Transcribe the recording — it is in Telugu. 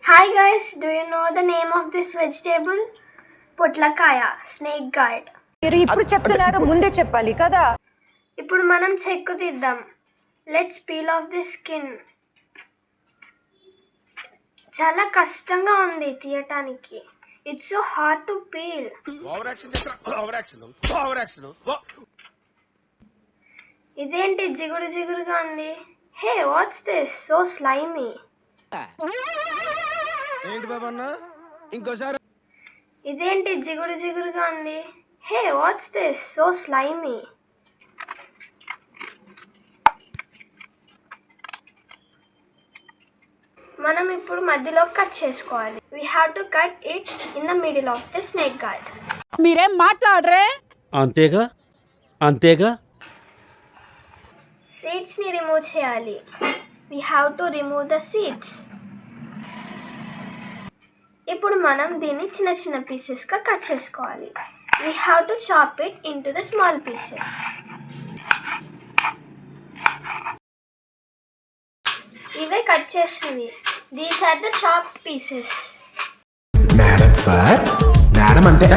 Hi guys, do you know the name of this vegetable? Potlakaya, snake guard. మీరు ఇప్పుడు చెప్తున్నారు, ముందే చెప్పాలి కదా. ఇప్పుడు మనం చెక్కు తీద్దాం. Let's peel off the skin. చాలా కష్టంగా ఉంది తీయటానికి. It's so hard to peel. ఇదేంటి జిగురు జిగురుగా ఉంది? Hey, what's this? So slimy. ఏంటి బాబన్నా ఇంకోసారి ఇదేంటి జిగురు జిగురుగా ఉంది? Hey, what's this? So slimy. మనం ఇప్పుడు మధ్యలో కట్ చేసుకోవాలి. We have to cut it in the middle of the snake guard. మీరేం మాట్లాడరే? అంతేగా అంతేగా. సీడ్స్ ని రిమూవ్ చేయాలి. We have to remove the seeds. ఇప్పుడు మనం దీన్ని చిన్న చిన్న పీసెస్ గా కట్ చేసుకోవాలి. We have to chop it into the small pieces. ఇవే కట్ చేసినవి. These are the chopped pieces. Madam sir, madam అంటే